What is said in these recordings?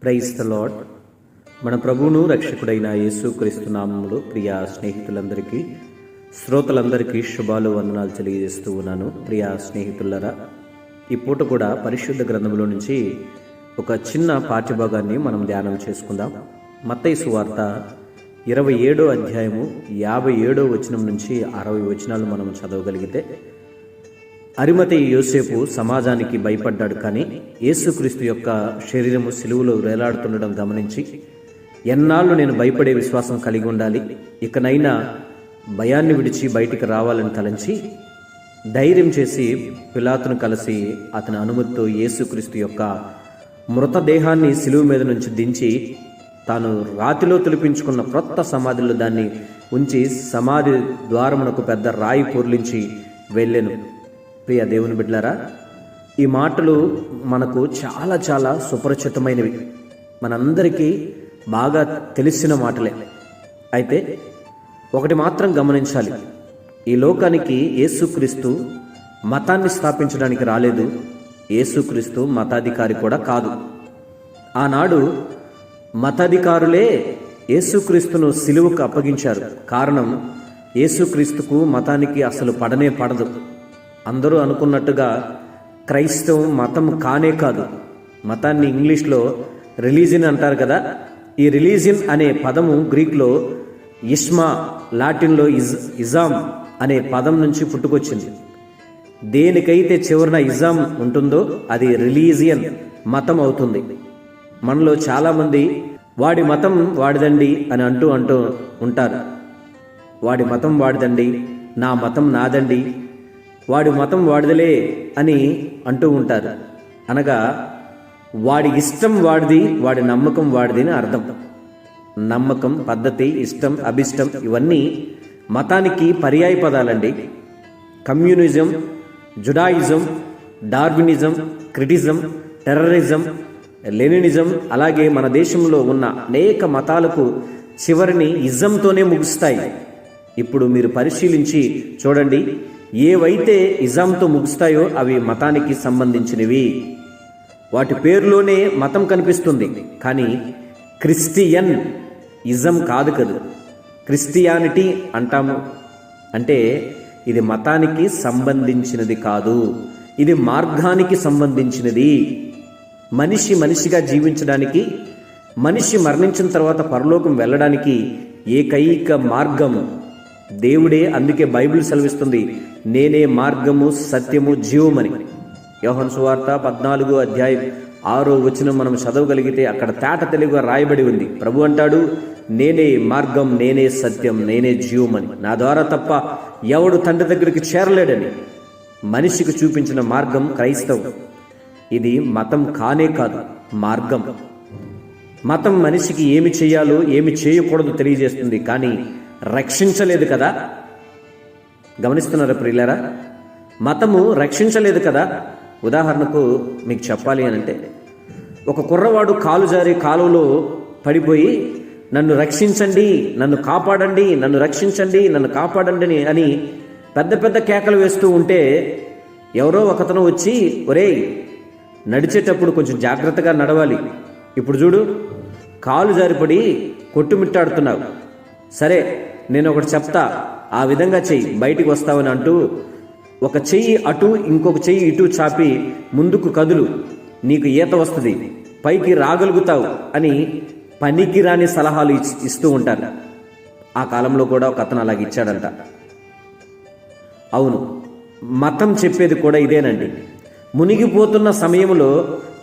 Praise the lord. మన ప్రభువును రక్షకుడైన యేసుక్రీస్తు నామములో ప్రియ స్నేహితులందరికీ, శ్రోతలందరికీ శుభాలు, వందనాలు తెలియజేస్తూ ఉన్నాను. ప్రియ స్నేహితులరా, ఈ పూట కూడా పరిశుద్ధ గ్రంథంలో నుంచి ఒక చిన్న పాఠ్యభాగాన్ని మనం ధ్యానం చేసుకుందాం. మత్తయి సువార్త 27వ అధ్యాయము 57వ వచనం నుంచి 60 వచనాలు మనం చదవగలిగితే, అరిమతయి యోసేపు సమాజానికి భయపడ్డాడు, కానీ యేసుక్రీస్తు యొక్క శరీరము సిలువలో వేలాడుతుండడం గమనించి, ఎన్నాళ్ళు నేను భయపడే విశ్వాసం కలిగి ఉండాలి, ఇకనైనా భయాన్ని విడిచి బయటికి రావాలని తలంచి ధైర్యం చేసి పిలాతును కలిసి అతని అనుమతితో యేసుక్రీస్తు యొక్క మృతదేహాన్ని సిలువ మీద నుంచి దించి తాను రాతిలో తులిపించుకున్న క్రొత్త సమాధిలో దాన్ని ఉంచి సమాధి ద్వారమునకు పెద్ద రాయి పొర్లించి వెళ్ళెను. ప్రియ దేవుని బిడ్డలారా, ఈ మాటలు మనకు చాలా చాలా సుపరిచితమైనవి, మనందరికీ బాగా తెలిసిన మాటలే. అయితే ఒకటి మాత్రం గమనించాలి, ఈ లోకానికి యేసుక్రీస్తు మతాన్ని స్థాపించడానికి రాలేదు. యేసుక్రీస్తు మతాధికారి కూడా కాదు. ఆనాడు మతాధికారులే యేసుక్రీస్తును సిలువకు అప్పగించారు. కారణం, యేసుక్రీస్తుకు మతానికి అసలు పడనే పడదు. అందరూ అనుకున్నట్టుగా క్రైస్తవం మతం కానే కాదు. మతాన్ని ఇంగ్లీష్లో రిలీజియన్ అంటారు కదా. ఈ రిలీజియన్ అనే పదము గ్రీక్లో ఇస్మా, లాటిన్లో ఇజాం అనే పదం నుంచి పుట్టుకొచ్చింది. దేనికైతే చివరన ఇజాం ఉంటుందో అది రిలీజియన్, మతం అవుతుంది. మనలో చాలామంది వాడి మతం వాడిదండి అని అంటూ ఉంటారు. వాడి మతం వాడిదండి, నా మతం నాదండి, వాడి మతం వాడిదలే అని అంటూ ఉంటారు. అనగా వాడి ఇష్టం వాడిది, వాడి నమ్మకం వాడిది అని అర్థం. నమ్మకం, పద్ధతి, ఇష్టం, అభిష్టం ఇవన్నీ మతానికి పర్యాయ పదాలండి. Communism, Judaism, Darwinism, criticism, terrorism, Leninism, అలాగే మన దేశంలో ఉన్న అనేక మతాలకు చివరిని ఇజంతోనే ముగుస్తాయి. ఇప్పుడు మీరు పరిశీలించి చూడండి, ఏవైతే ఇజంతో ముగుస్తాయో అవి మతానికి సంబంధించినవి. వాటి పేరులోనే మతం కనిపిస్తుంది, కానీ క్రిస్టియన్ ఇజం కాదు కదా. క్రిస్టియానిటీ అంటాము అంటే ఇది మతానికి సంబంధించినది కాదు, ఇది మార్గానికి సంబంధించినది. మనిషి మనిషిగా జీవించడానికి, మనిషి మరణించిన తర్వాత పరలోకం వెళ్ళడానికి ఏకైక మార్గం దేవుడే. అందుకే బైబిల్ సెలవిస్తుంది, నేనే మార్గము, సత్యము, జీవమని. యోహాను సువార్త 14వ అధ్యాయం 6వ వచనం మనం చదవగలిగితే అక్కడ తేట తెలుగుగా రాయబడి ఉంది. ప్రభు అంటాడు, నేనే మార్గం, నేనే సత్యం, నేనే జీవమని. నా ద్వారా తప్ప ఎవడు తండ్రి దగ్గరికి చేరలేడని మనిషికి చూపించిన మార్గం క్రైస్తవం. ఇది మతం కానే కాదు, మార్గం. మతం మనిషికి ఏమి చేయాలో ఏమి చేయకూడదు తెలియజేస్తుంది, కానీ రక్షించలేదు కదా. గమనిస్తున్నారా ప్రియులారా? మతము రక్షించలేదు కదా. ఉదాహరణకు మీకు చెప్పాలి అనంటే, ఒక కుర్రవాడు కాలు జారి కాలువలో పడిపోయి నన్ను రక్షించండి, నన్ను కాపాడండి, నన్ను రక్షించండి, నన్ను కాపాడండి అని పెద్ద పెద్ద కేకలు వేస్తూ ఉంటే ఎవరో ఒకతను వచ్చి, ఒరేయ్, నడిచేటప్పుడు కొంచెం జాగ్రత్తగా నడవాలి, ఇప్పుడు చూడు కాలు జారిపడి కొట్టుమిట్టాడుతున్నావు, సరే నేను ఒకటి చెప్తా, ఆ విధంగా చెయ్యి, బయటికి వస్తావని అంటూ ఒక చెయ్యి అటు ఇంకొక చెయ్యి ఇటు చాపి ముందుకు కదులు, నీకు ఈత వస్తుంది, పైకి రాగలుగుతావు అని పనికిరాని సలహాలు ఇస్తూ ఉంటారు. ఆ కాలంలో కూడా ఒక అతను అలాగ ఇచ్చాడంట. అవును, మతం చెప్పేది కూడా ఇదేనండి. మునిగిపోతున్న సమయంలో,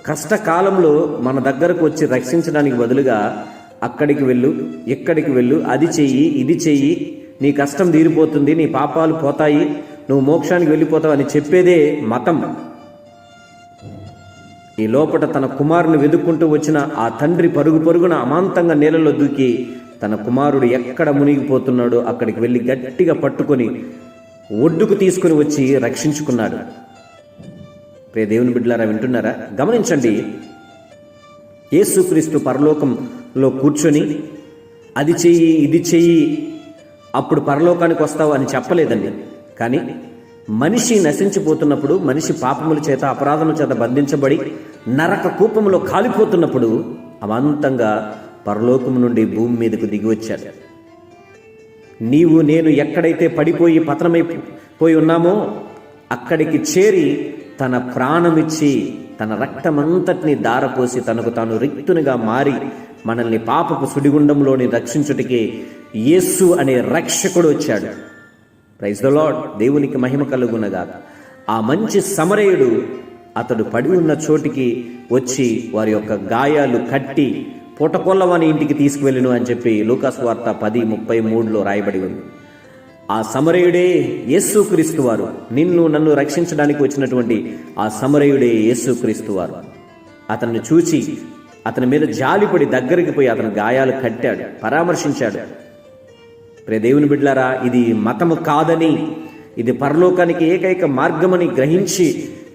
కష్టకాలంలో మన దగ్గరకు వచ్చి రక్షించడానికి బదులుగా అక్కడికి వెళ్ళు, ఇక్కడికి వెళ్ళు, అది చెయ్యి, ఇది చెయ్యి, నీ కష్టం తీరిపోతుంది, నీ పాపాలు పోతాయి, నువ్వు మోక్షానికి వెళ్ళిపోతావు అని చెప్పేదే మతం. ఈ లోపల తన కుమారుని వెతుక్కుంటూ వచ్చిన ఆ తండ్రి పరుగు పరుగున అమాంతంగా నీళ్ళలో దూకి తన కుమారుడు ఎక్కడ మునిగిపోతున్నాడో అక్కడికి వెళ్ళి గట్టిగా పట్టుకొని ఒడ్డుకు తీసుకుని వచ్చి రక్షించుకున్నాడు. ప్రియ దేవుని బిడ్డలారా, వింటున్నారా? గమనించండి, యేసుక్రీస్తు పరలోకంలో కూర్చొని అది చెయ్యి, ఇది చెయ్యి, అప్పుడు పరలోకానికి వస్తావు అని చెప్పలేదండి. కానీ మనిషి నశించిపోతున్నప్పుడు, మనిషి పాపముల చేత, అపరాధముల చేత బంధించబడి నరక కూపములో కాలిపోతున్నప్పుడు అమాంతంగా పరలోకము నుండి భూమి మీదకు దిగి వచ్చాడు. నీవు నేను ఎక్కడైతే పడిపోయి పతనమైపోయి ఉన్నామో అక్కడికి చేరి తన ప్రాణమిచ్చి తన రక్తమంతటిని దారపోసి తనకు తాను రిక్తునిగా మారి మనల్ని పాపపు సుడిగుండంలోని రక్షించుటకి యేసు అనే రక్షకుడు వచ్చాడు. Praise the lord. దేవునికి మహిమ కలుగునగాక. ఆ మంచి సమరయుడు అతడు పడి ఉన్న చోటికి వచ్చి వారి యొక్క గాయాలు కట్టి పూటకొల్లవాని ఇంటికి తీసుకువెళ్ళును అని చెప్పి లూకాసు వార్త 10:33 రాయబడి ఉంది. ఆ సమరయుడే యేసుక్రీస్తు వారు. నిన్ను నన్ను రక్షించడానికి వచ్చినటువంటి ఆ సమరయుడే యేసుక్రీస్తు వారు. అతన్ని చూచి అతని మీద జాలిపడి దగ్గరికి పోయి అతని గాయాలు కట్టాడు, పరామర్శించాడు. ప్రియ దేవుని బిడ్డలారా, ఇది మతము కాదని, ఇది పరలోకానికి ఏకైక మార్గమని గ్రహించి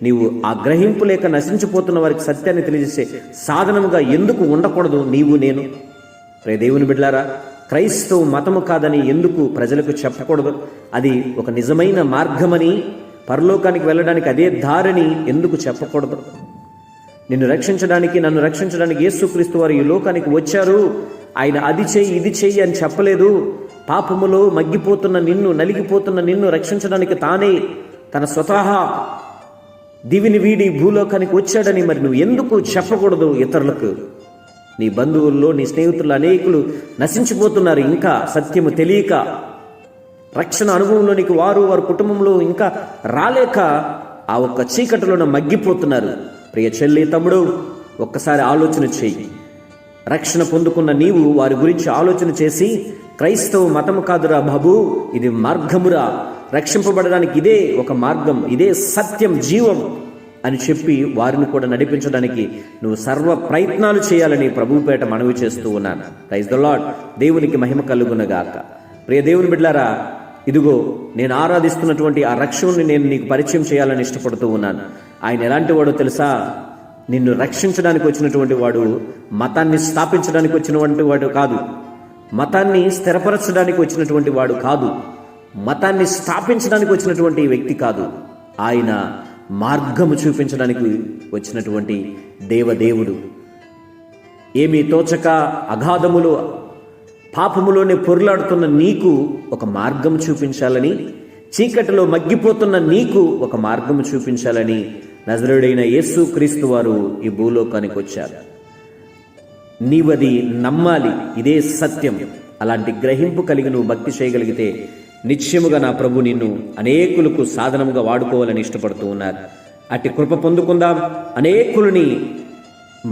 నీవు ఆ గ్రహింపు లేక నశించిపోతున్న వారికి సత్యాన్ని తెలియజేసే సాధనముగా ఎందుకు ఉండకూడదు నీవు నేను? ప్రియ దేవుని బిడ్డలారా, క్రైస్తవ మతము కాదని ఎందుకు ప్రజలకు చెప్పకూడదు? అది ఒక నిజమైన మార్గమని, పరలోకానికి వెళ్ళడానికి అదే దారిని ఎందుకు చెప్పకూడదు? నిన్ను రక్షించడానికి, నన్ను రక్షించడానికి యేసుక్రీస్తు వారు ఈ లోకానికి వచ్చారు. ఆయన అది చెయ్యి ఇది చెయ్యి అని చెప్పలేదు. పాపములో మగ్గిపోతున్న నిన్ను, నలిగిపోతున్న నిన్ను రక్షించడానికి తానే తన స్వతహా దివిని వీడి భూలోకానికి వచ్చాడని మరి నువ్వు ఎందుకు చెప్పకూడదు ఇతరులకు? నీ బంధువుల్లో, నీ స్నేహితులు అనేకులు నశించిపోతున్నారు, ఇంకా సత్యము తెలియక, రక్షణ అనుభవంలోనికి వారి కుటుంబంలో ఇంకా రాలేక ఆ ఒక్క చీకటిలోన మగ్గిపోతున్నారు. ప్రియ చెల్లి, తమ్ముడు, ఒక్కసారి ఆలోచన చేయి. రక్షణ పొందుకున్న నీవు వారి గురించి ఆలోచన చేసి, క్రైస్తవ మతము కాదురా బాబు, ఇది మార్గమురా, రక్షింపబడడానికి ఇదే ఒక మార్గం, ఇదే సత్యం, జీవం అని చెప్పి వారిని కూడా నడిపించడానికి నువ్వు సర్వ ప్రయత్నాలు చేయాలని ప్రభువుపేట మనవి చేస్తూ ఉన్నాను. Praise the lord. దేవునికి మహిమ కలుగునగాక. ప్రియ దేవుని బిడ్డలారా, ఇదిగో నేను ఆరాధిస్తున్నటువంటి ఆ రక్షకుని నేను నీకు పరిచయం చేయాలని ఇష్టపడుతూ ఉన్నాను. ఆయన ఎలాంటి వాడో తెలుసా? నిన్ను రక్షించడానికి వచ్చినటువంటి వాడు, మతాన్ని స్థాపించడానికి వచ్చినటువంటి వాడు కాదు, మతాన్ని స్థిరపరచడానికి వచ్చినటువంటి వాడు కాదు, మతాన్ని స్థాపించడానికి వచ్చినటువంటి వ్యక్తి కాదు. ఆయన మార్గము చూపించడానికి వచ్చినటువంటి దేవదేవుడు. ఏమీ తోచక అగాధములో పాపములోనే పొర్లాడుతున్న నీకు ఒక మార్గం చూపించాలని, చీకటిలో మగ్గిపోతున్న నీకు ఒక మార్గం చూపించాలని నజరేయుడైన యేసుక్రీస్తు వారు ఈ భూలోకానికి వచ్చారు. నీవది నమ్మాలి, ఇదే సత్యం. అలాంటి గ్రహింపు కలిగి నువ్వు భక్తి చేయగలిగితే నిశ్చయముగా నా ప్రభు నిన్ను అనేకులకు సాధనముగా వాడుకోవాలని ఇష్టపడుతూ ఉన్నారు. అట్టి కృప పొందుకుందాం, అనేకులని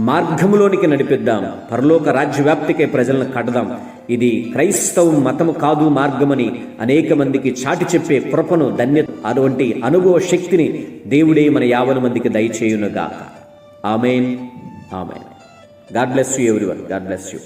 మార్గములోనికి నడిపిద్దాం, పరలోక రాజ్యవ్యాప్తికే ప్రజలను కడదాం. ఇది క్రైస్తవ మతము కాదు, మార్గమని అనేక మందికి చాటి చెప్పే కృపను, ధన్యత, అటువంటి అనుభవ శక్తిని దేవుడే మన 50 మందికి దయచేయునుగాక. ఆమేన్, ఆమేన్. God bless you everyone. God bless you.